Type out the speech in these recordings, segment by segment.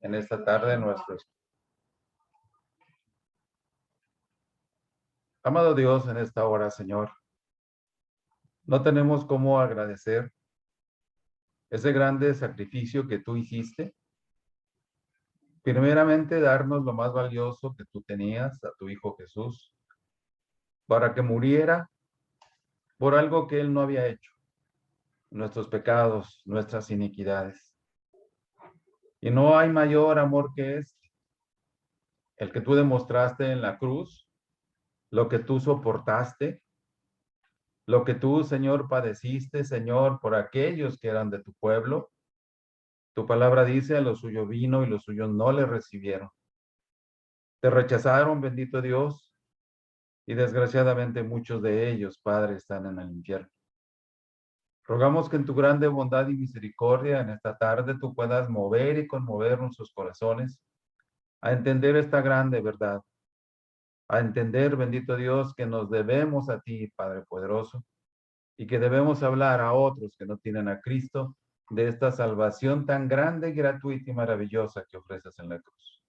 en esta tarde nuestro. Amado Dios, en esta hora, Señor, no tenemos cómo agradecer ese grande sacrificio que tú hiciste. Primeramente, darnos lo más valioso que tú tenías, a tu Hijo Jesús, para que muriera por algo que Él no había hecho, nuestros pecados, nuestras iniquidades. Y no hay mayor amor que este, el que tú demostraste en la cruz, lo que tú soportaste, lo que tú, Señor, padeciste, Señor, por aquellos que eran de tu pueblo. Tu palabra dice, a los suyos vino y los suyos no le recibieron. Te rechazaron, bendito Dios, y desgraciadamente muchos de ellos, Padre, están en el infierno. Rogamos que en tu grande bondad y misericordia en esta tarde tú puedas mover y conmover nuestros corazones a entender esta grande verdad, a entender, bendito Dios, que nos debemos a ti, Padre poderoso, y que debemos hablar a otros que no tienen a Cristo de esta salvación tan grande, gratuita y maravillosa que ofreces en la cruz.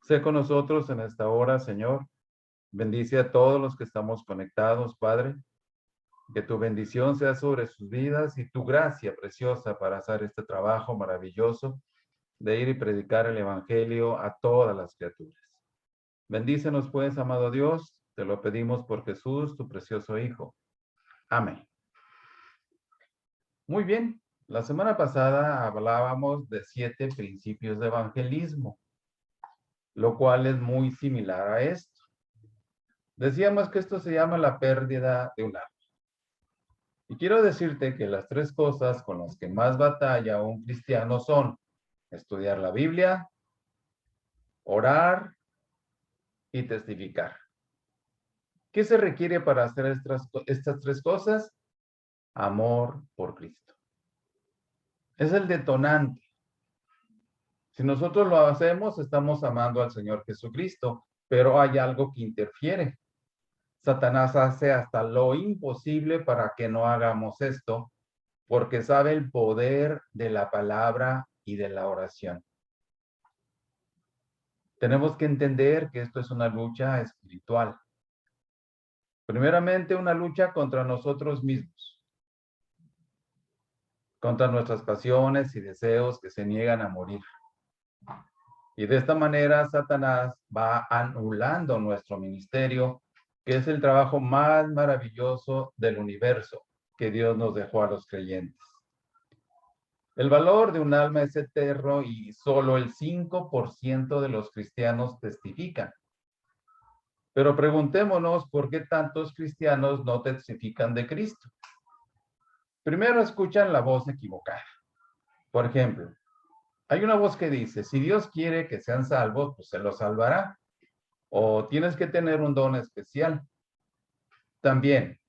Sé con nosotros en esta hora, Señor. Bendice a todos los que estamos conectados, Padre. Que tu bendición sea sobre sus vidas y tu gracia preciosa para hacer este trabajo maravilloso de ir y predicar el Evangelio a todas las criaturas. Bendícenos pues, amado Dios, te lo pedimos por Jesús, tu precioso Hijo. Amén. Muy bien, la semana pasada hablábamos de 7 principios de evangelismo, lo cual es muy similar a esto. Decíamos que esto se llama la pérdida de un alma. Y quiero decirte que las 3 cosas con las que más batalla un cristiano son estudiar la Biblia, orar y testificar. ¿Qué se requiere para hacer estas 3 cosas? Amor por Cristo. Es el detonante. Si nosotros lo hacemos, estamos amando al Señor Jesucristo, pero hay algo que interfiere. Satanás hace hasta lo imposible para que no hagamos esto, porque sabe el poder de la palabra y de la oración. Tenemos que entender que esto es una lucha espiritual. Primeramente, una lucha contra nosotros mismos, contra nuestras pasiones y deseos que se niegan a morir. Y de esta manera, Satanás va anulando nuestro ministerio, que es el trabajo más maravilloso del universo que Dios nos dejó a los creyentes. El valor de un alma es eterno y solo el 5% de los cristianos testifican. Pero preguntémonos por qué tantos cristianos no testifican de Cristo. Primero escuchan la voz equivocada. Por ejemplo, hay una voz que dice, si Dios quiere que sean salvos, pues se los salvará. O tienes que tener un don especial. También,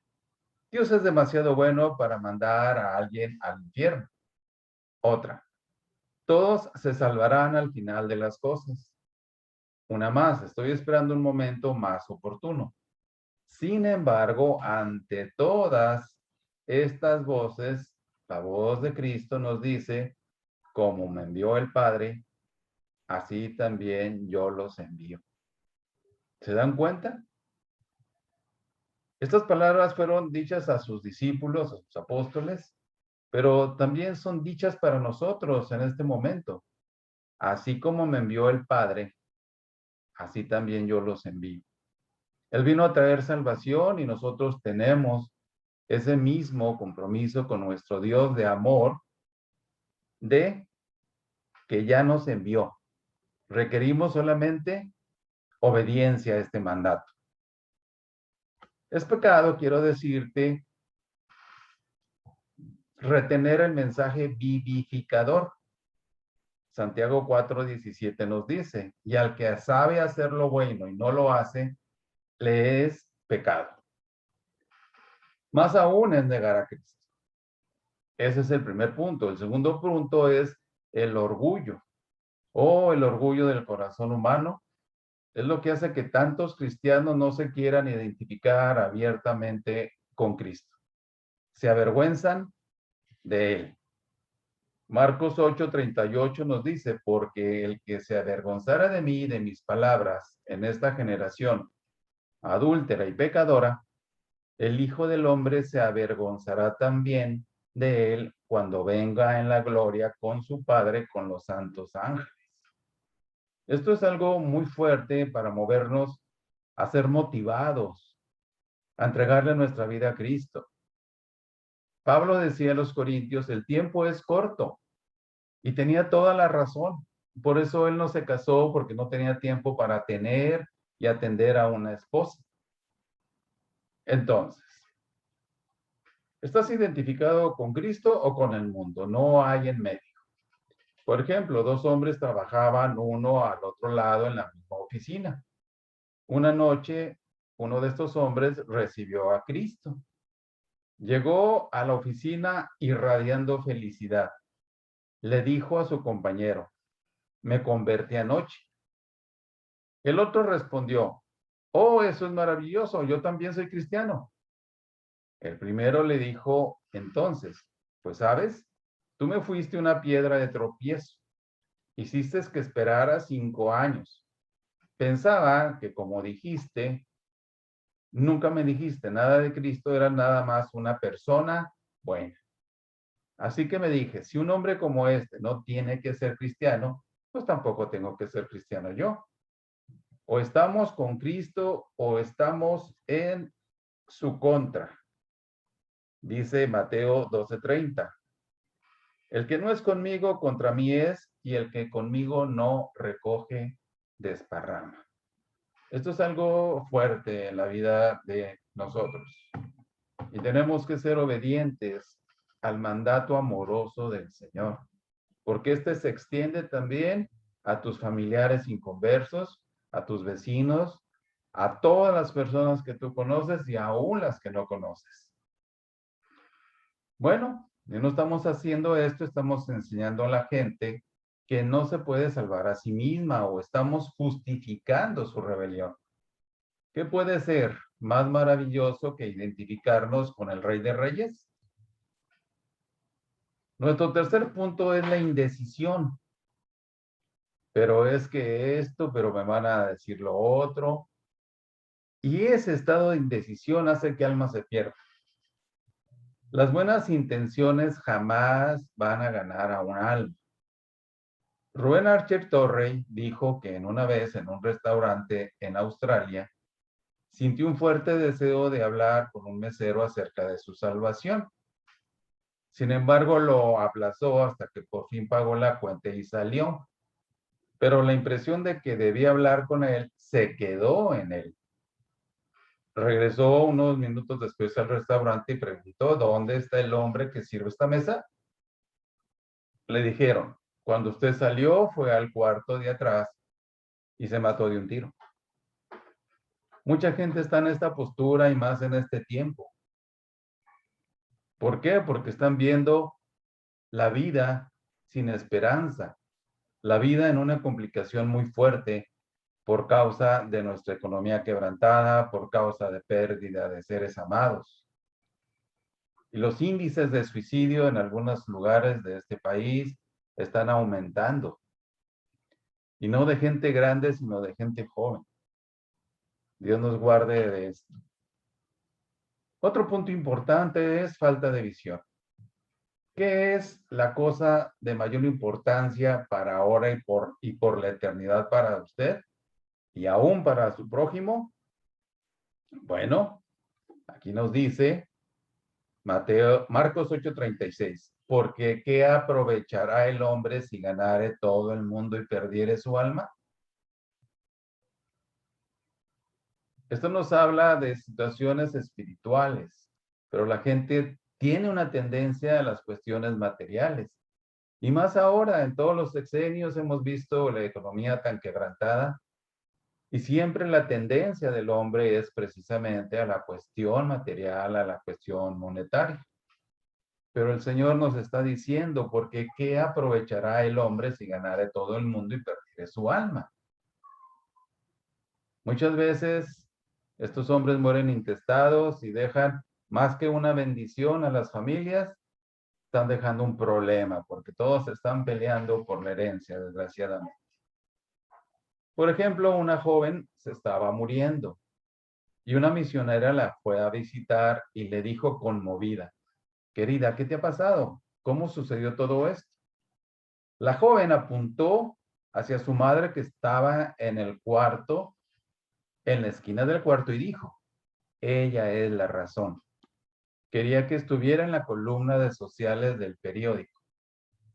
Dios es demasiado bueno para mandar a alguien al infierno. Otra, todos se salvarán al final de las cosas. Una más, estoy esperando un momento más oportuno. Sin embargo, ante todas estas voces, la voz de Cristo nos dice, como me envió el Padre, así también yo los envío. ¿Se dan cuenta? Estas palabras fueron dichas a sus discípulos, a sus apóstoles, pero también son dichas para nosotros en este momento. Así como me envió el Padre, así también yo los envío. Él vino a traer salvación y nosotros tenemos ese mismo compromiso con nuestro Dios de amor, de que ya nos envió. Requerimos solamente obediencia a este mandato. Es pecado, quiero decirte, retener el mensaje vivificador. Santiago 4:17 nos dice, y al que sabe hacer lo bueno y no lo hace, le es pecado. Más aún es negar a Cristo. Ese es el primer punto. El segundo punto es el orgullo, o el orgullo del corazón humano. Es lo que hace que tantos cristianos no se quieran identificar abiertamente con Cristo. Se avergüenzan de Él. Marcos 8:38 nos dice, porque el que se avergonzara de mí y de mis palabras en esta generación adúltera y pecadora, el Hijo del Hombre se avergonzará también de él cuando venga en la gloria con su Padre, con los santos ángeles. Esto es algo muy fuerte para movernos a ser motivados, a entregarle nuestra vida a Cristo. Pablo decía a los corintios, el tiempo es corto, y tenía toda la razón. Por eso él no se casó, porque no tenía tiempo para tener y atender a una esposa. Entonces, ¿estás identificado con Cristo o con el mundo? No hay en medio. Por ejemplo, dos hombres trabajaban uno al otro lado en la misma oficina. Una noche, uno de estos hombres recibió a Cristo. Llegó a la oficina irradiando felicidad. Le dijo a su compañero, me convertí anoche. El otro respondió, oh, eso es maravilloso, yo también soy cristiano. El primero le dijo, entonces, pues sabes, tú me fuiste una piedra de tropiezo. Hiciste que esperara 5 años. Pensaba que como dijiste, nunca me dijiste nada de Cristo, era nada más una persona buena. Así que me dije, si un hombre como este no tiene que ser cristiano, pues tampoco tengo que ser cristiano yo. O estamos con Cristo o estamos en su contra. Dice Mateo 12:30. El que no es conmigo, contra mí es, y el que conmigo no recoge, desparrama. Esto es algo fuerte en la vida de nosotros. Y tenemos que ser obedientes al mandato amoroso del Señor, porque este se extiende también a tus familiares inconversos, a tus vecinos, a todas las personas que tú conoces y aún las que no conoces. Bueno, si no estamos haciendo esto, estamos enseñando a la gente que no se puede salvar a sí misma o estamos justificando su rebelión. ¿Qué puede ser más maravilloso que identificarnos con el Rey de Reyes? Nuestro tercer punto es la indecisión. Pero es que esto, pero me van a decir lo otro. Y ese estado de indecisión hace que alma se pierda. Las buenas intenciones jamás van a ganar a un alma. Rubén Archer Torrey dijo que en una vez en un restaurante en Australia sintió un fuerte deseo de hablar con un mesero acerca de su salvación. Sin embargo, lo aplazó hasta que por fin pagó la cuenta y salió. Pero la impresión de que debía hablar con él se quedó en él. Regresó unos minutos después al restaurante y preguntó, ¿dónde está el hombre que sirve esta mesa? Le dijeron, cuando usted salió fue al cuarto de atrás y se mató de un tiro. Mucha gente está en esta postura y más en este tiempo. ¿Por qué? Porque están viendo la vida sin esperanza, la vida en una complicación muy fuerte por causa de nuestra economía quebrantada, por causa de pérdida de seres amados. Y los índices de suicidio en algunos lugares de este país están aumentando. Y no de gente grande, sino de gente joven. Dios nos guarde de esto. Otro punto importante es falta de visión. ¿Qué es la cosa de mayor importancia para ahora y por la eternidad para usted y aún para su prójimo? Bueno, aquí nos dice Marcos 8:36, porque ¿qué aprovechará el hombre si ganare todo el mundo y perdiere su alma? Esto nos habla de situaciones espirituales, pero la gente tiene una tendencia a las cuestiones materiales. Y más ahora, en todos los sexenios hemos visto la economía tan quebrantada y siempre la tendencia del hombre es precisamente a la cuestión material, a la cuestión monetaria. Pero el Señor nos está diciendo, porque ¿qué aprovechará el hombre si ganare todo el mundo y perdiere su alma? Muchas veces estos hombres mueren intestados y dejan más que una bendición a las familias, están dejando un problema porque todos están peleando por la herencia, desgraciadamente. Por ejemplo, una joven se estaba muriendo y una misionera la fue a visitar y le dijo conmovida: querida, ¿qué te ha pasado? ¿Cómo sucedió todo esto? La joven apuntó hacia su madre que estaba en el cuarto, en la esquina del cuarto, y dijo: ella es la razón. Quería que estuviera en la columna de sociales del periódico.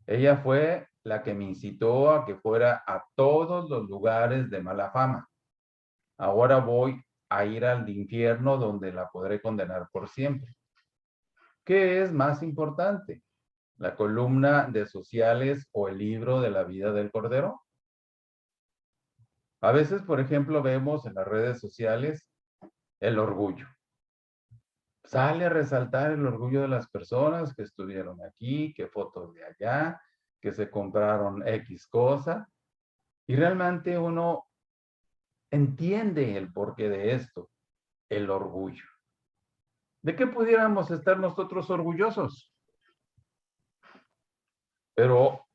Ella fue la que me incitó a que fuera a todos los lugares de mala fama. Ahora voy a ir al infierno donde la podré condenar por siempre. ¿Qué es más importante? ¿La columna de sociales o el libro de la vida del Cordero? A veces, por ejemplo, vemos en las redes sociales el orgullo. Sale a resaltar el orgullo de las personas que estuvieron aquí, que fotos de allá, que se compraron X cosa. Y realmente uno entiende el porqué de esto, el orgullo. ¿De qué pudiéramos estar nosotros orgullosos? Pero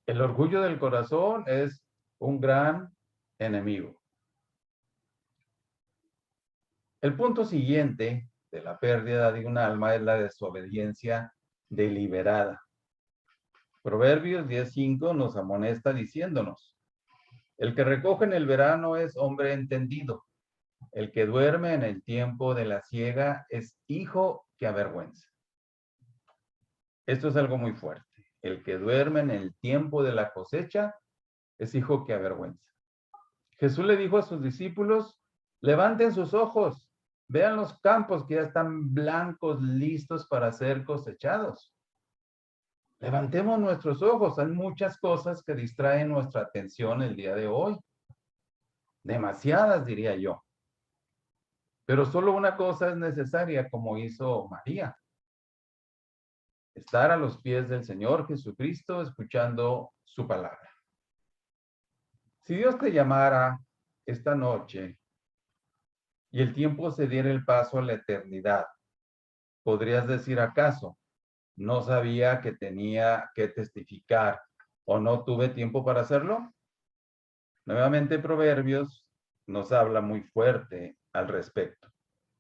el orgullo del corazón es un gran enemigo. El punto siguiente de la pérdida de un alma es la desobediencia deliberada. Proverbios 10:5 nos amonesta diciéndonos: el que recoge en el verano es hombre entendido. El que duerme en el tiempo de la siega es hijo que avergüenza. Esto es algo muy fuerte. El que duerme en el tiempo de la cosecha es hijo que avergüenza. Jesús le dijo a sus discípulos: levanten sus ojos, vean los campos que ya están blancos, listos para ser cosechados. Levantemos nuestros ojos. Hay muchas cosas que distraen nuestra atención el día de hoy. Demasiadas, diría yo. Pero solo una cosa es necesaria, como hizo María: estar a los pies del Señor Jesucristo escuchando su palabra. Si Dios te llamara esta noche y el tiempo se diera el paso a la eternidad, ¿podrías decir acaso: no sabía que tenía que testificar o no tuve tiempo para hacerlo? Nuevamente Proverbios nos habla muy fuerte al respecto.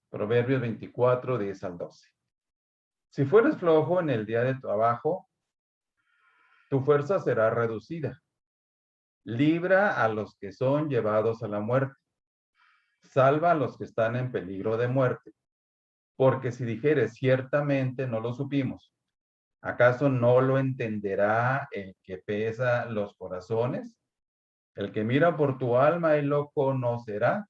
Proverbios 24, 10 al 12. Si fueres flojo en el día de trabajo, tu fuerza será reducida. Libra a los que son llevados a la muerte. Salva a los que están en peligro de muerte. Porque si dijeres ciertamente no lo supimos, ¿acaso no lo entenderá el que pesa los corazones? El que mira por tu alma, él lo conocerá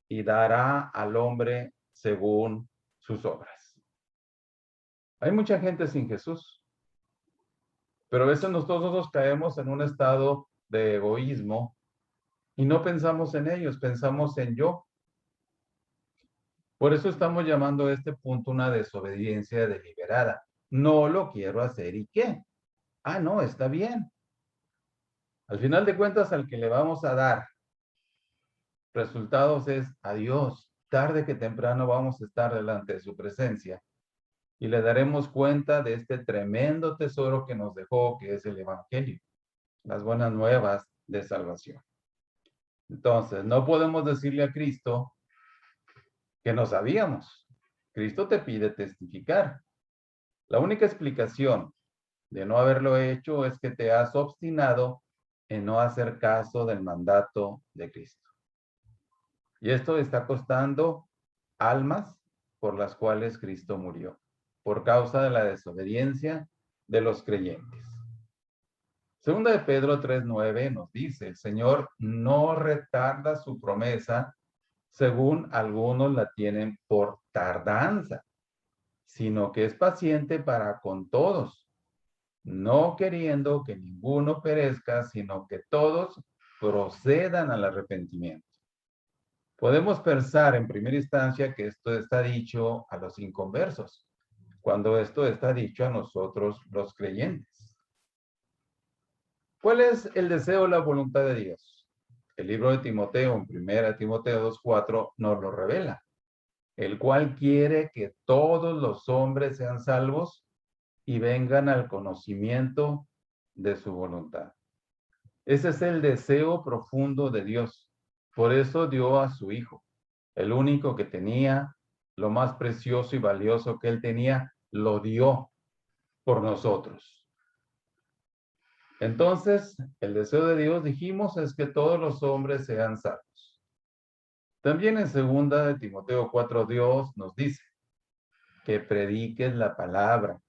y dará al hombre según sus obras. Hay mucha gente sin Jesús, pero a veces nosotros caemos en un estado de egoísmo y no pensamos en ellos, pensamos en yo. Por eso estamos llamando a este punto una desobediencia deliberada. No lo quiero hacer, ¿y qué? Ah, no, está bien. Al final de cuentas, al que le vamos a dar resultados es a Dios. Tarde que temprano vamos a estar delante de su presencia y le daremos cuenta de este tremendo tesoro que nos dejó, que es el Evangelio, las buenas nuevas de salvación. Entonces, no podemos decirle a Cristo que no sabíamos. Cristo te pide testificar. La única explicación de no haberlo hecho es que te has obstinado en no hacer caso del mandato de Cristo. Y esto está costando almas por las cuales Cristo murió, por causa de la desobediencia de los creyentes. Segunda de Pedro 3:9 nos dice: el Señor no retarda su promesa, según algunos la tienen por tardanza, sino que es paciente para con todos, no queriendo que ninguno perezca, sino que todos procedan al arrepentimiento. Podemos pensar en primera instancia que esto está dicho a los inconversos, cuando esto está dicho a nosotros los creyentes. ¿Cuál es el deseo o la voluntad de Dios? El libro de Timoteo, en 1 Timoteo 2:4, nos lo revela, el cual quiere que todos los hombres sean salvos y vengan al conocimiento de su voluntad. Ese es el deseo profundo de Dios. Por eso dio a su Hijo, el único que tenía, lo más precioso y valioso que él tenía, lo dio por nosotros. Entonces, el deseo de Dios, dijimos, es que todos los hombres sean salvos. También en 2 de Timoteo 4, Dios nos dice que prediques la palabra,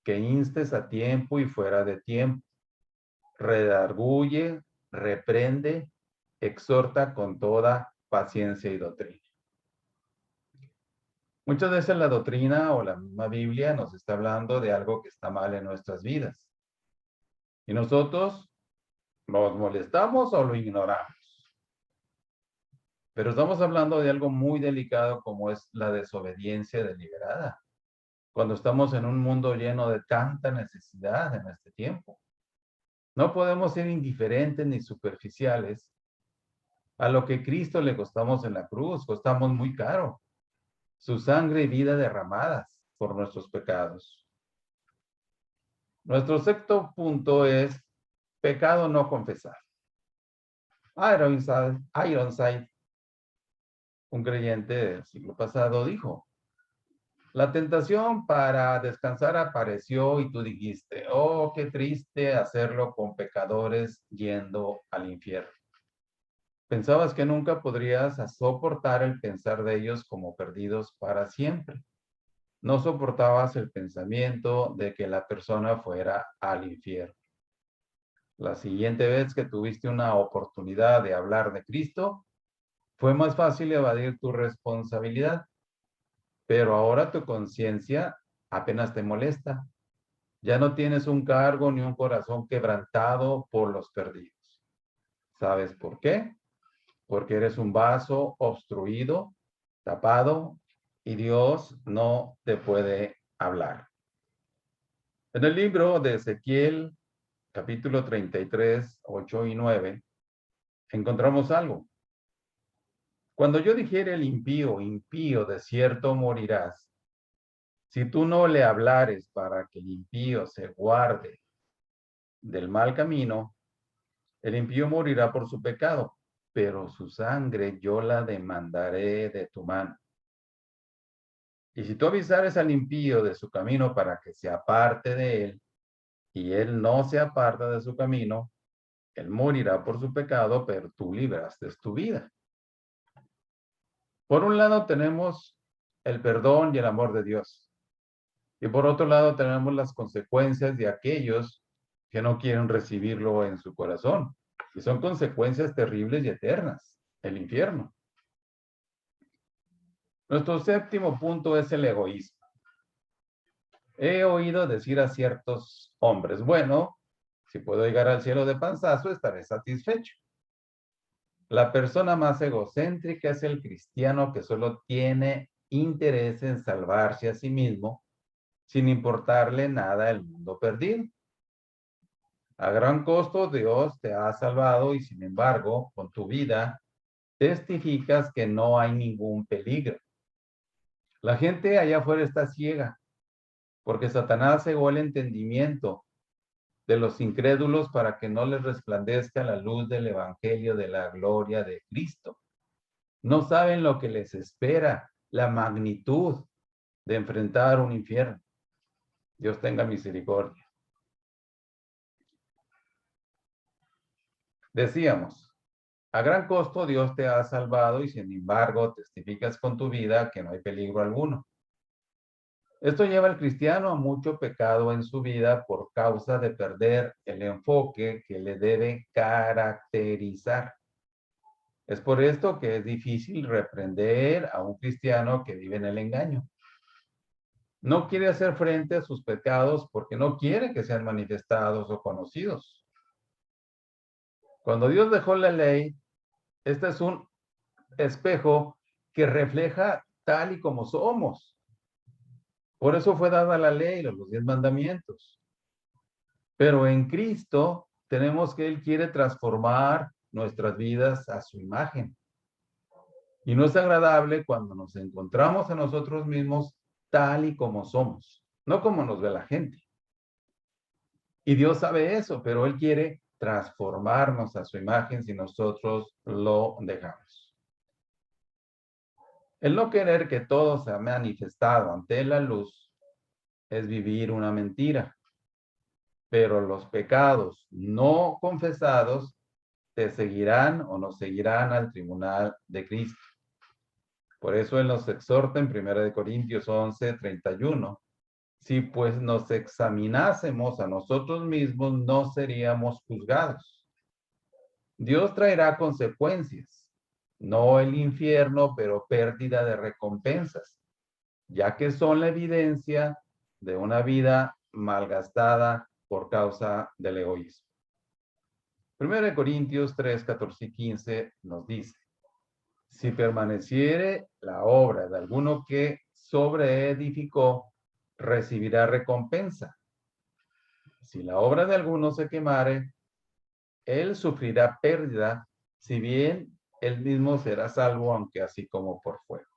que instes a tiempo y fuera de tiempo, redarguye, reprende, exhorta con toda paciencia y doctrina. Muchas veces la doctrina o la misma Biblia nos está hablando de algo que está mal en nuestras vidas. Y nosotros nos molestamos o lo ignoramos. Pero estamos hablando de algo muy delicado como es la desobediencia deliberada. Cuando estamos en un mundo lleno de tanta necesidad en este tiempo. No podemos ser indiferentes ni superficiales a lo que Cristo le costamos en la cruz. Costamos muy caro. Su sangre y vida derramadas por nuestros pecados. Nuestro sexto punto es pecado no confesar. Ironside, un creyente del siglo pasado, dijo, la tentación para descansar apareció y tú dijiste, oh, qué triste hacerlo con pecadores yendo al infierno. Pensabas que nunca podrías soportar el pensar de ellos como perdidos para siempre. No soportabas el pensamiento de que la persona fuera al infierno. La siguiente vez que tuviste una oportunidad de hablar de Cristo, fue más fácil evadir tu responsabilidad. Pero ahora tu conciencia apenas te molesta. Ya no tienes un cargo ni un corazón quebrantado por los perdidos. ¿Sabes por qué? Porque eres un vaso obstruido, tapado, y Dios no te puede hablar. En el libro de Ezequiel, capítulo 33, 8 y 9, encontramos algo. Cuando yo dijere el impío, impío, de cierto morirás, si tú no le hablares para que el impío se guarde del mal camino, el impío morirá por su pecado, pero su sangre yo la demandaré de tu mano. Y si tú avisares al impío de su camino para que se aparte de él, y él no se aparta de su camino, él morirá por su pecado, pero tú libraste tu vida. Por un lado tenemos el perdón y el amor de Dios. Y por otro lado tenemos las consecuencias de aquellos que no quieren recibirlo en su corazón. Y son consecuencias terribles y eternas, el infierno. Nuestro séptimo punto es el egoísmo. He oído decir a ciertos hombres, bueno, si puedo llegar al cielo de panzazo, estaré satisfecho. La persona más egocéntrica es el cristiano que solo tiene interés en salvarse a sí mismo, sin importarle nada el mundo perdido. A gran costo Dios te ha salvado y sin embargo, con tu vida, testificas que no hay ningún peligro. La gente allá afuera está ciega, porque Satanás cegó el entendimiento de los incrédulos para que no les resplandezca la luz del evangelio de la gloria de Cristo. No saben lo que les espera, la magnitud de enfrentar un infierno. Dios tenga misericordia. Decíamos, a gran costo Dios te ha salvado y sin embargo testificas con tu vida que no hay peligro alguno. Esto lleva al cristiano a mucho pecado en su vida por causa de perder el enfoque que le debe caracterizar. Es por esto que es difícil reprender a un cristiano que vive en el engaño. No quiere hacer frente a sus pecados porque no quiere que sean manifestados o conocidos. Cuando Dios dejó la ley, este es un espejo que refleja tal y como somos. Por eso fue dada la ley, los 10 mandamientos. Pero en Cristo tenemos que Él quiere transformar nuestras vidas a su imagen. Y no es agradable cuando nos encontramos a nosotros mismos tal y como somos. no como nos ve la gente. Y Dios sabe eso, pero Él quiere transformarnos a su imagen si nosotros lo dejamos. El no querer que todo sea manifestado ante la luz es vivir una mentira, pero los pecados no confesados te seguirán o nos seguirán al tribunal de Cristo. Por eso Él nos exhorta en 1 Corintios 11:31. Si pues nos examinásemos a nosotros mismos, no seríamos juzgados. Dios traerá consecuencias, no el infierno, pero pérdida de recompensas, ya que son la evidencia de una vida malgastada por causa del egoísmo. 1 Corintios 3, 14 y 15 nos dice: si permaneciere la obra de alguno que sobreedificó, recibirá recompensa. Si la obra de alguno se quemare, él sufrirá pérdida, si bien él mismo será salvo, aunque así como por fuego.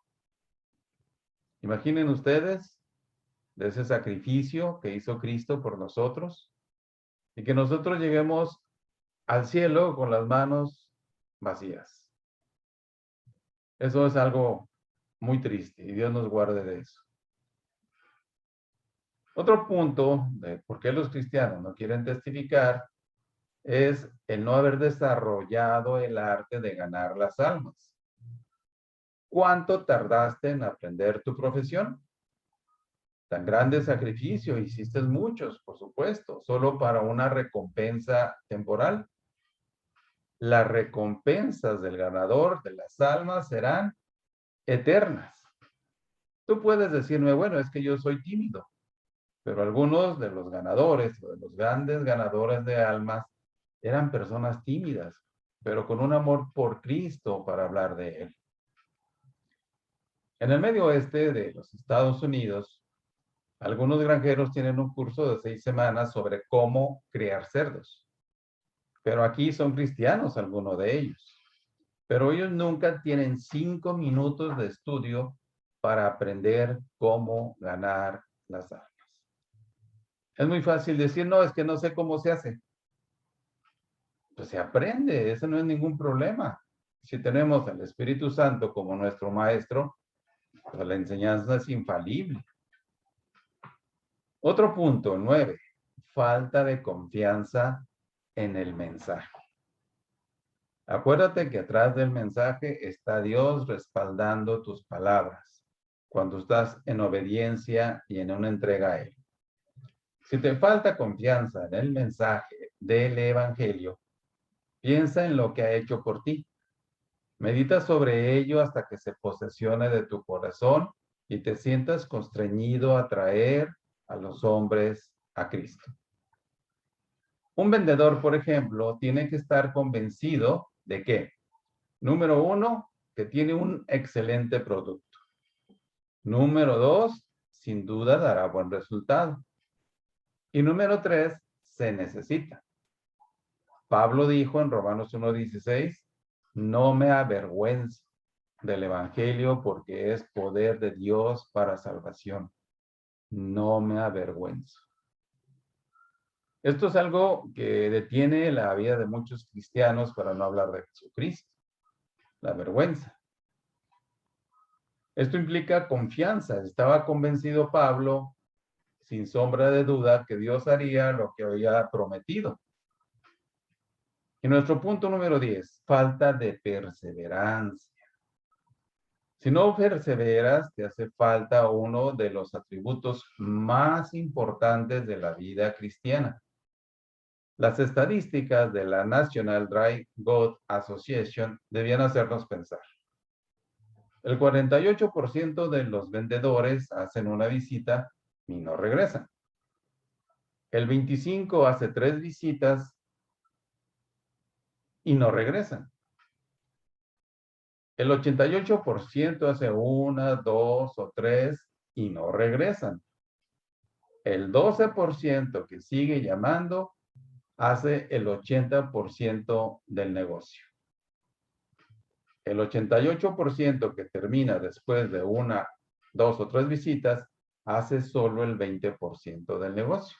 Imaginen ustedes de ese sacrificio que hizo Cristo por nosotros y que nosotros lleguemos al cielo con las manos vacías. Eso es algo muy triste y Dios nos guarde de eso. Otro punto de por qué los cristianos no quieren testificar es el no haber desarrollado el arte de ganar las almas. ¿Cuánto tardaste en aprender tu profesión? Tan grande sacrificio, hiciste muchos, por supuesto, solo para una recompensa temporal. Las recompensas del ganador de las almas serán eternas. Tú puedes decirme, bueno, es que yo soy tímido, pero algunos de los ganadores o de los grandes ganadores de almas eran personas tímidas, pero con un amor por Cristo para hablar de Él. En el medio oeste de los Estados Unidos, algunos granjeros tienen un curso de 6 semanas sobre cómo criar cerdos. Pero aquí son cristianos algunos de ellos. Pero ellos nunca tienen 5 minutos de estudio para aprender cómo ganar las almas. Es muy fácil decir, no, es que no sé cómo se hace. Pues se aprende, eso no es ningún problema. Si tenemos al Espíritu Santo como nuestro maestro, pues la enseñanza es infalible. Otro punto, 9, falta de confianza en el mensaje. Acuérdate que atrás del mensaje está Dios respaldando tus palabras cuando estás en obediencia y en una entrega a Él. Si te falta confianza en el mensaje del Evangelio, piensa en lo que ha hecho por ti. Medita sobre ello hasta que se posesione de tu corazón y te sientas constreñido a traer a los hombres a Cristo. Un vendedor, por ejemplo, tiene que estar convencido de que, número 1, que tiene un excelente producto. Número 2, sin duda dará buen resultado. Y número 3, se necesita. Pablo dijo en Romanos 1:16, no me avergüenzo del Evangelio porque es poder de Dios para salvación. No me avergüenzo. Esto es algo que detiene la vida de muchos cristianos para no hablar de Jesucristo, la vergüenza. Esto implica confianza. Estaba convencido Pablo, sin sombra de duda, que Dios haría lo que había prometido. Y nuestro punto número 10, falta de perseverancia. Si no perseveras, te hace falta uno de los atributos más importantes de la vida cristiana. Las estadísticas de la National Dry Goods Association debían hacernos pensar. El 48% de los vendedores hacen una visita y no regresan. El 25% hace 3 visitas y no regresan. El 88% hace 1, 2 o 3 y no regresan. El 12% que sigue llamando hace el 80% del negocio. El 88% que termina después de 1, 2 o 3 visitas hace solo el 20% del negocio.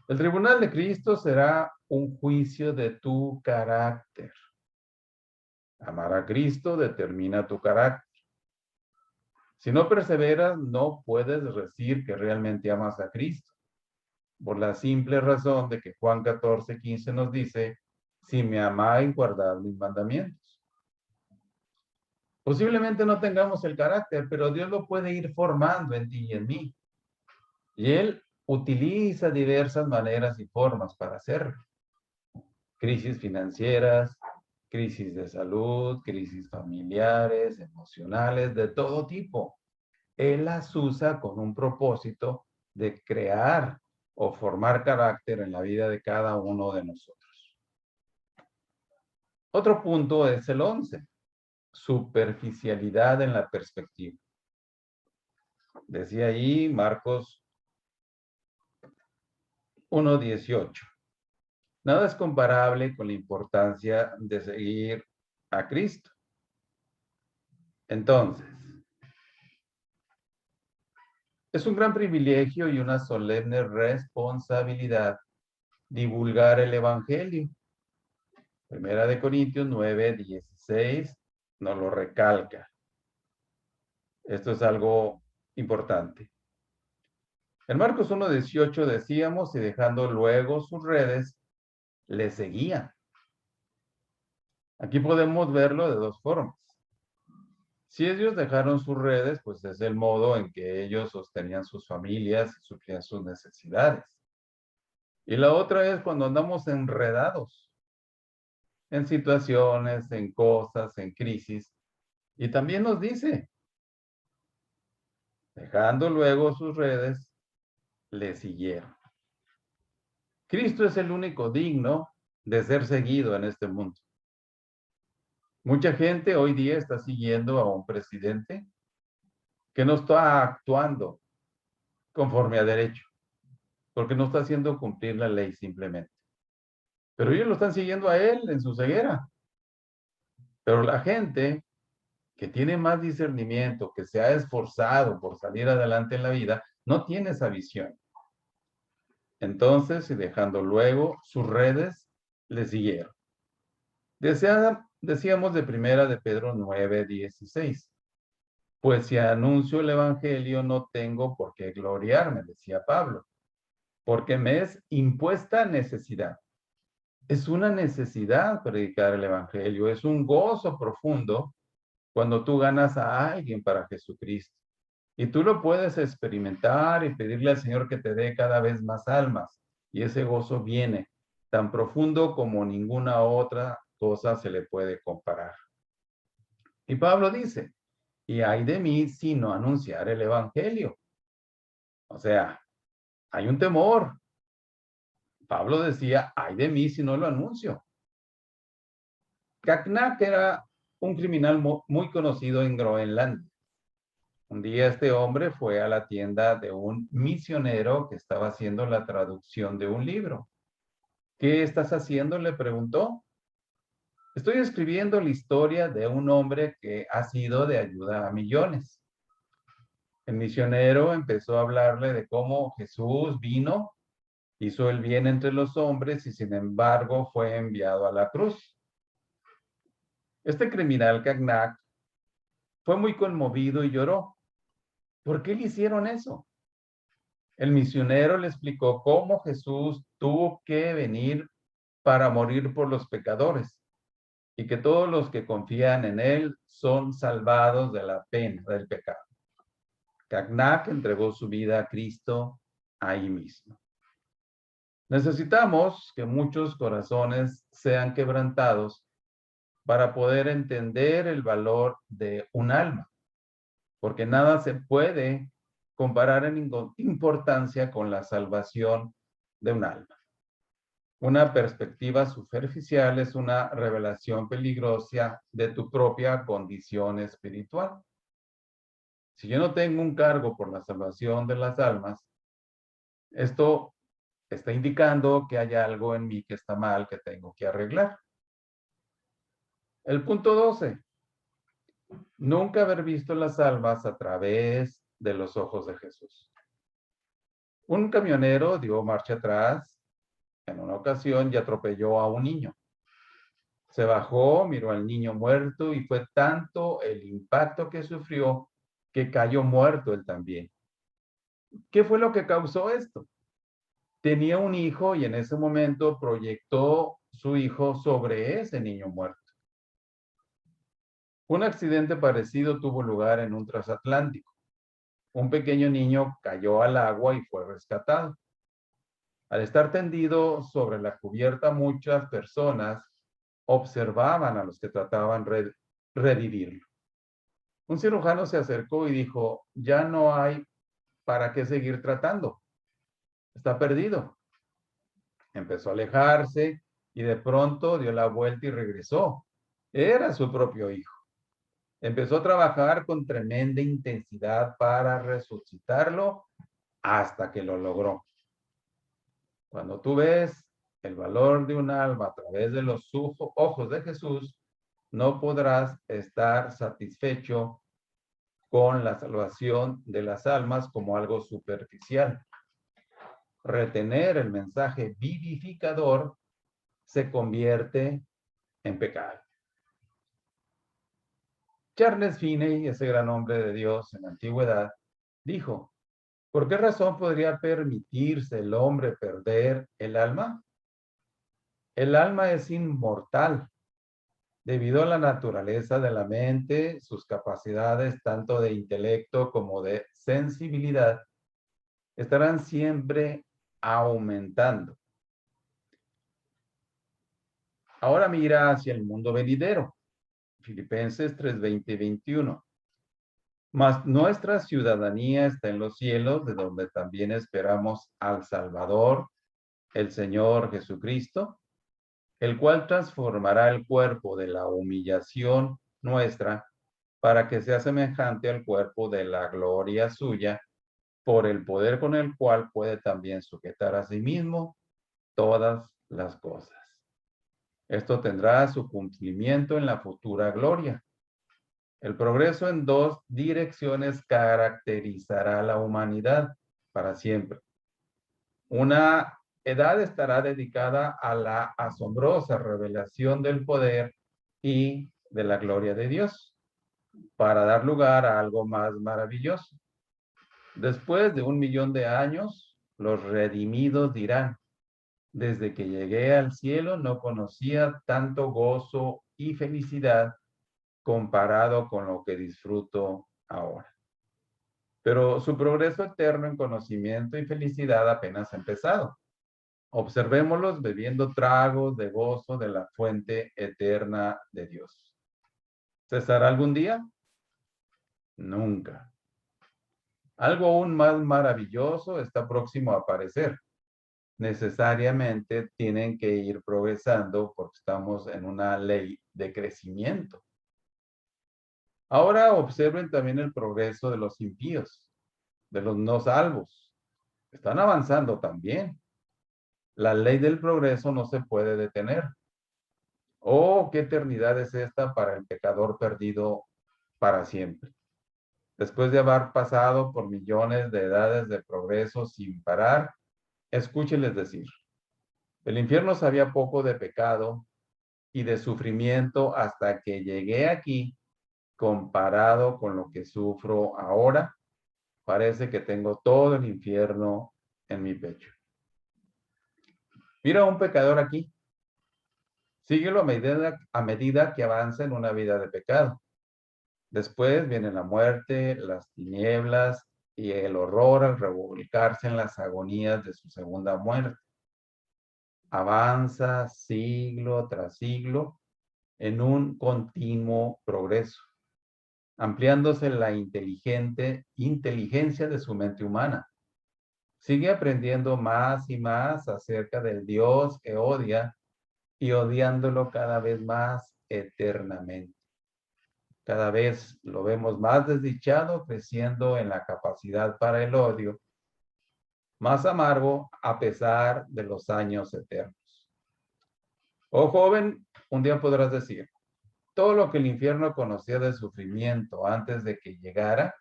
El tribunal de Cristo será un juicio de tu carácter. Amar a Cristo determina tu carácter. Si no perseveras, no puedes decir que realmente amas a Cristo, por la simple razón de que Juan 14:15 nos dice, si me amáis, guardad mis mandamientos. Posiblemente no tengamos el carácter, pero Dios lo puede ir formando en ti y en mí. Y Él utiliza diversas maneras y formas para hacerlo. Crisis financieras, crisis de salud, crisis familiares, emocionales, de todo tipo. Él las usa con un propósito de crear o formar carácter en la vida de cada uno de nosotros. Otro punto es el 11, superficialidad en la perspectiva. Decía ahí Marcos 1:18. Nada es comparable con la importancia de seguir a Cristo. Entonces, es un gran privilegio y una solemne responsabilidad divulgar el Evangelio. Primera de Corintios 9:16 nos lo recalca. Esto es algo importante. En Marcos 1:18 decíamos, y dejando luego sus redes, le seguían. Aquí podemos verlo de dos formas. Si ellos dejaron sus redes, pues es el modo en que ellos sostenían sus familias y suplían sus necesidades. Y la otra es cuando andamos enredados en situaciones, en cosas, en crisis. Y también nos dice, dejando luego sus redes, le siguieron. Cristo es el único digno de ser seguido en este mundo. Mucha gente hoy día está siguiendo a un presidente que no está actuando conforme a derecho, porque no está haciendo cumplir la ley simplemente. Pero ellos lo están siguiendo a él en su ceguera. Pero la gente que tiene más discernimiento, que se ha esforzado por salir adelante en la vida, no tiene esa visión. Entonces, y dejando luego sus redes, le siguieron. Decíamos de primera de Pedro 9:16. Pues si anuncio el evangelio no tengo por qué gloriarme, decía Pablo, porque me es impuesta necesidad. Es una necesidad predicar el evangelio, es un gozo profundo cuando tú ganas a alguien para Jesucristo. Y tú lo puedes experimentar y pedirle al Señor que te dé cada vez más almas. Y ese gozo viene tan profundo como ninguna otra cosa se le puede comparar. Y Pablo dice, y ay de mí si no anunciar el evangelio. O sea, hay un temor. Pablo decía, ay de mí si no lo anuncio. Kaknak era un criminal muy conocido en Groenlandia. Un día este hombre fue a la tienda de un misionero que estaba haciendo la traducción de un libro. ¿Qué estás haciendo?, le preguntó. Estoy escribiendo la historia de un hombre que ha sido de ayuda a millones. El misionero empezó a hablarle de cómo Jesús vino, hizo el bien entre los hombres y sin embargo fue enviado a la cruz. Este criminal Cagnac fue muy conmovido y lloró. ¿Por qué le hicieron eso? El misionero le explicó cómo Jesús tuvo que venir para morir por los pecadores y que todos los que confían en él son salvados de la pena del pecado. Cagnac entregó su vida a Cristo ahí mismo. Necesitamos que muchos corazones sean quebrantados para poder entender el valor de un alma, porque nada se puede comparar en importancia con la salvación de un alma. Una perspectiva superficial es una revelación peligrosa de tu propia condición espiritual. Si yo no tengo un cargo por la salvación de las almas, esto está indicando que hay algo en mí que está mal, que tengo que arreglar. El punto 12. Nunca haber visto las almas a través de los ojos de Jesús. Un camionero dio marcha atrás en una ocasión y atropelló a un niño. Se bajó, miró al niño muerto y fue tanto el impacto que sufrió que cayó muerto él también. ¿Qué fue lo que causó esto? Tenía un hijo y en ese momento proyectó su hijo sobre ese niño muerto. Un accidente parecido tuvo lugar en un transatlántico. Un pequeño niño cayó al agua y fue rescatado. Al estar tendido sobre la cubierta, muchas personas observaban a los que trataban de revivirlo. Un cirujano se acercó y dijo, ya no hay para qué seguir tratando. Está perdido. Empezó a alejarse y de pronto dio la vuelta y regresó. Era su propio hijo. Empezó a trabajar con tremenda intensidad para resucitarlo hasta que lo logró. Cuando tú ves el valor de un alma a través de los ojos de Jesús, no podrás estar satisfecho con la salvación de las almas como algo superficial. Retener el mensaje vivificador se convierte en pecado. Charles Finney, ese gran hombre de Dios en la antigüedad, dijo, ¿por qué razón podría permitirse el hombre perder el alma? El alma es inmortal. Debido a la naturaleza de la mente, sus capacidades tanto de intelecto como de sensibilidad estarán siempre aumentando. Ahora mira hacia el mundo venidero. Filipenses 3:20-21. Mas nuestra ciudadanía está en los cielos, de donde también esperamos al Salvador, el Señor Jesucristo, el cual transformará el cuerpo de la humillación nuestra para que sea semejante al cuerpo de la gloria suya, por el poder con el cual puede también sujetar a sí mismo todas las cosas. Esto tendrá su cumplimiento en la futura gloria. El progreso en dos direcciones caracterizará a la humanidad para siempre. Una edad estará dedicada a la asombrosa revelación del poder y de la gloria de Dios, para dar lugar a algo más maravilloso. Después de 1.000.000 de años, los redimidos dirán, desde que llegué al cielo no conocía tanto gozo y felicidad comparado con lo que disfruto ahora. Pero su progreso eterno en conocimiento y felicidad apenas ha empezado. Observémoslos bebiendo tragos de gozo de la fuente eterna de Dios. ¿Cesará algún día? Nunca. Algo aún más maravilloso está próximo a aparecer. Necesariamente tienen que ir progresando porque estamos en una ley de crecimiento. Ahora observen también el progreso de los impíos, de los no salvos. Están avanzando también. La ley del progreso no se puede detener. Oh, qué eternidad es esta para el pecador perdido para siempre. Después de haber pasado por millones de edades de progreso sin parar, escúchenles decir, el infierno sabía poco de pecado y de sufrimiento hasta que llegué aquí, comparado con lo que sufro ahora, parece que tengo todo el infierno en mi pecho. Mira a un pecador aquí. Síguelo a medida que avanza en una vida de pecado. Después viene la muerte, las tinieblas y el horror al revolcarse en las agonías de su segunda muerte. Avanza siglo tras siglo en un continuo progreso, ampliándose la inteligencia de su mente humana. Sigue aprendiendo más y más acerca del Dios que odia y odiándolo cada vez más eternamente. Cada vez lo vemos más desdichado, creciendo en la capacidad para el odio, más amargo a pesar de los años eternos. Oh joven, un día podrás decir, todo lo que el infierno conocía de sufrimiento antes de que llegara,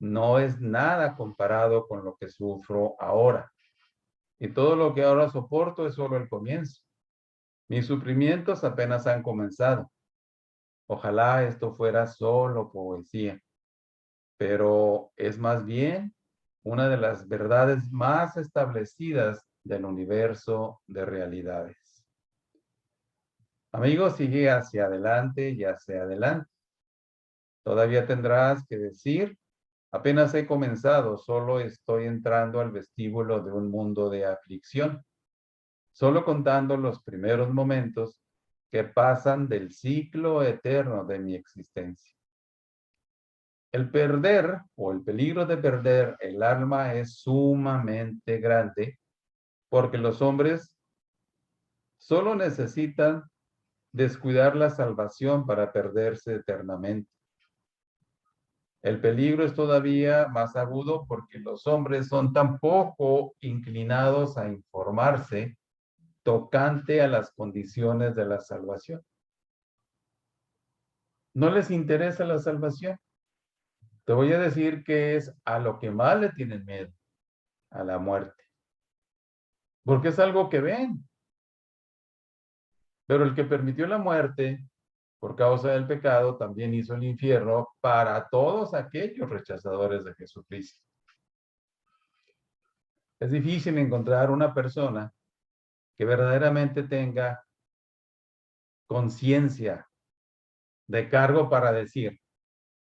no es nada comparado con lo que sufro ahora. Y todo lo que ahora soporto es solo el comienzo. Mis sufrimientos apenas han comenzado. Ojalá esto fuera solo poesía, pero es más bien una de las verdades más establecidas del universo de realidades. Amigo, sigue hacia adelante y hacia adelante. Todavía tendrás que decir, apenas he comenzado, solo estoy entrando al vestíbulo de un mundo de aflicción, solo contando los primeros momentos que pasan del ciclo eterno de mi existencia. El perder o el peligro de perder el alma es sumamente grande porque los hombres solo necesitan descuidar la salvación para perderse eternamente. El peligro es todavía más agudo porque los hombres son tan poco inclinados a informarse tocante a las condiciones de la salvación. No les interesa la salvación. Te voy a decir que es a lo que más le tienen miedo, a la muerte. Porque es algo que ven. Pero el que permitió la muerte por causa del pecado también hizo el infierno para todos aquellos rechazadores de Jesucristo. Es difícil encontrar una persona que verdaderamente tenga conciencia de cargo para decir,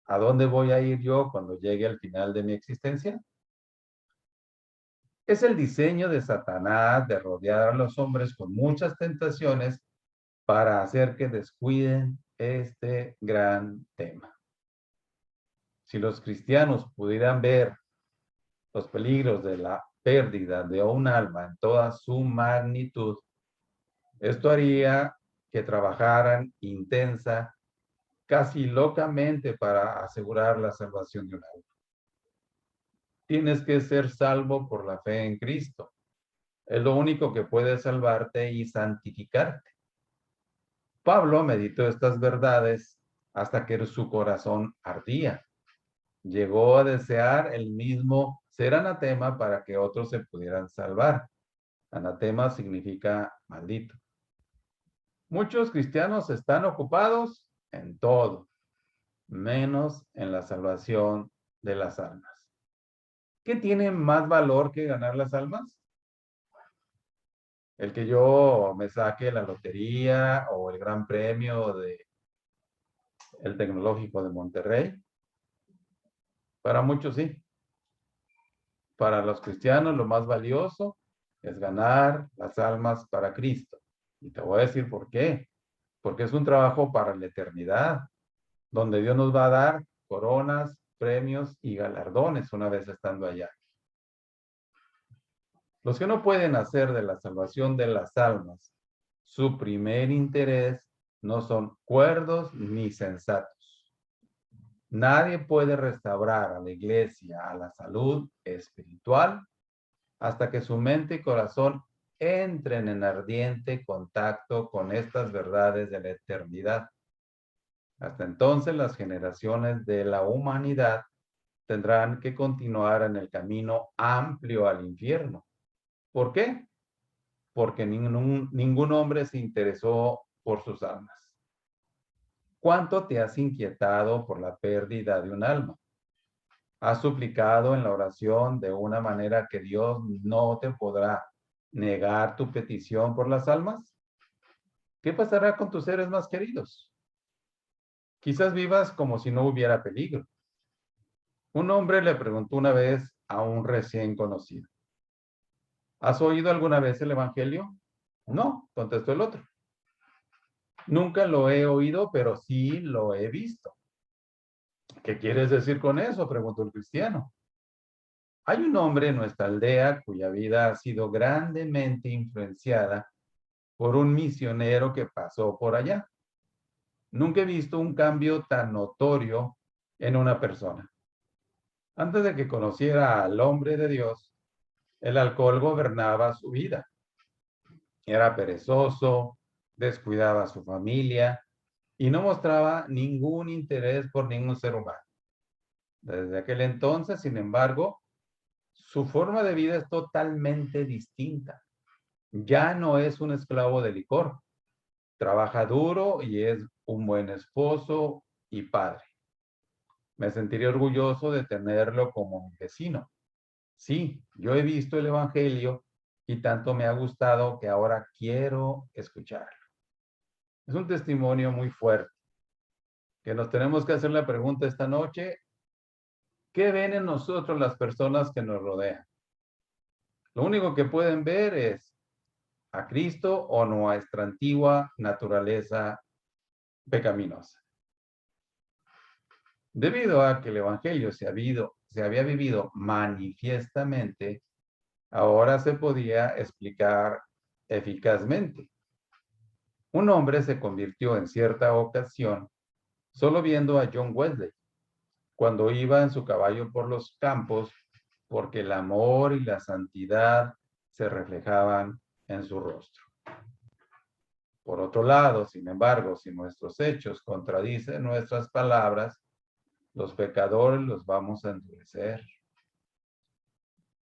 ¿a dónde voy a ir yo cuando llegue al final de mi existencia? Es el diseño de Satanás de rodear a los hombres con muchas tentaciones para hacer que descuiden este gran tema. Si los cristianos pudieran ver los peligros de la pérdida de un alma en toda su magnitud, esto haría que trabajaran intensa, casi locamente para asegurar la salvación de un alma. Tienes que ser salvo por la fe en Cristo. Es lo único que puede salvarte y santificarte. Pablo meditó estas verdades hasta que su corazón ardía. Llegó a desear el mismo ser anatema para que otros se pudieran salvar. Anatema significa maldito. Muchos cristianos están ocupados en todo, menos en la salvación de las almas. ¿Qué tiene más valor que ganar las almas? El que yo me saque la lotería o el gran premio del Tecnológico de Monterrey. Para muchos sí. Para los cristianos lo más valioso es ganar las almas para Cristo. Y te voy a decir por qué. Porque es un trabajo para la eternidad, donde Dios nos va a dar coronas, premios y galardones una vez estando allá. Los que no pueden hacer de la salvación de las almas su primer interés no son cuerdos ni sensatos. Nadie puede restaurar a la iglesia a la salud espiritual hasta que su mente y corazón entren en ardiente contacto con estas verdades de la eternidad. Hasta entonces, las generaciones de la humanidad tendrán que continuar en el camino amplio al infierno. ¿Por qué? Porque ningún hombre se interesó por sus almas. ¿Cuánto te has inquietado por la pérdida de un alma? ¿Has suplicado en la oración de una manera que Dios no te podrá negar tu petición por las almas? ¿Qué pasará con tus seres más queridos? Quizás vivas como si no hubiera peligro. Un hombre le preguntó una vez a un recién conocido, ¿has oído alguna vez el Evangelio? No, contestó el otro. Nunca lo he oído, pero sí lo he visto. ¿Qué quieres decir con eso?, preguntó el cristiano. Hay un hombre en nuestra aldea cuya vida ha sido grandemente influenciada por un misionero que pasó por allá. Nunca he visto un cambio tan notorio en una persona. Antes de que conociera al hombre de Dios, el alcohol gobernaba su vida. Era perezoso, descuidaba a su familia y no mostraba ningún interés por ningún ser humano. Desde aquel entonces, sin embargo, su forma de vida es totalmente distinta. Ya no es un esclavo de licor. Trabaja duro y es un buen esposo y padre. Me sentiría orgulloso de tenerlo como mi vecino. Sí, yo he visto el Evangelio y tanto me ha gustado que ahora quiero escucharlo. Es un testimonio muy fuerte, que nos tenemos que hacer la pregunta esta noche: ¿qué ven en nosotros las personas que nos rodean? Lo único que pueden ver es a Cristo o nuestra antigua naturaleza pecaminosa. Debido a que el Evangelio se había vivido manifiestamente, ahora se podía explicar eficazmente. Un hombre se convirtió en cierta ocasión solo viendo a John Wesley cuando iba en su caballo por los campos, porque el amor y la santidad se reflejaban en su rostro. Por otro lado, sin embargo, si nuestros hechos contradicen nuestras palabras, los pecadores los vamos a endurecer.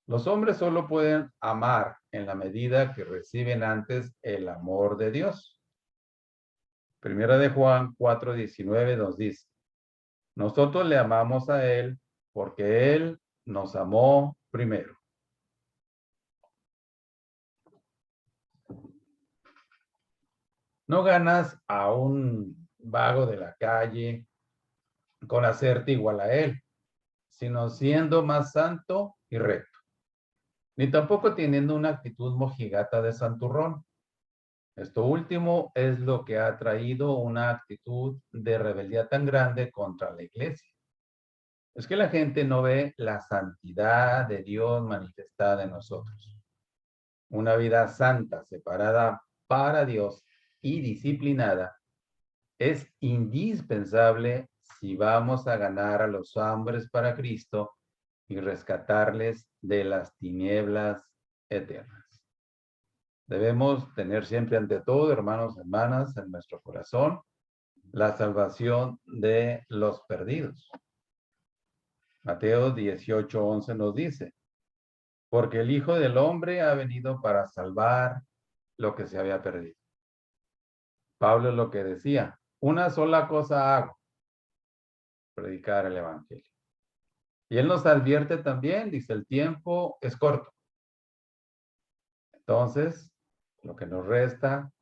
Los hombres solo pueden amar en la medida que reciben antes el amor de Dios. Primera de Juan 4:19 nos dice: nosotros le amamos a Él porque Él nos amó primero. No ganas a un vago de la calle con hacerte igual a Él, sino siendo más santo y recto, ni tampoco teniendo una actitud mojigata de santurrón. Esto último es lo que ha traído una actitud de rebeldía tan grande contra la iglesia. Es que la gente no ve la santidad de Dios manifestada en nosotros. Una vida santa, separada para Dios y disciplinada, es indispensable si vamos a ganar a los hombres para Cristo y rescatarles de las tinieblas eternas. Debemos tener siempre ante todo, hermanos y hermanas, en nuestro corazón, la salvación de los perdidos. Mateo 18:11 nos dice: porque el Hijo del Hombre ha venido para salvar lo que se había perdido. Pablo es lo que decía: una sola cosa hago, predicar el Evangelio. Y él nos advierte también, dice: el tiempo es corto. Entonces, lo que nos resta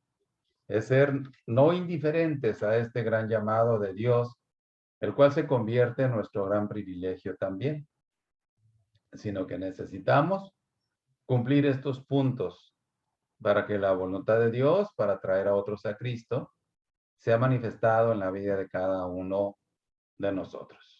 es ser no indiferentes a este gran llamado de Dios, el cual se convierte en nuestro gran privilegio también, sino que necesitamos cumplir estos puntos para que la voluntad de Dios para traer a otros a Cristo sea manifestado en la vida de cada uno de nosotros.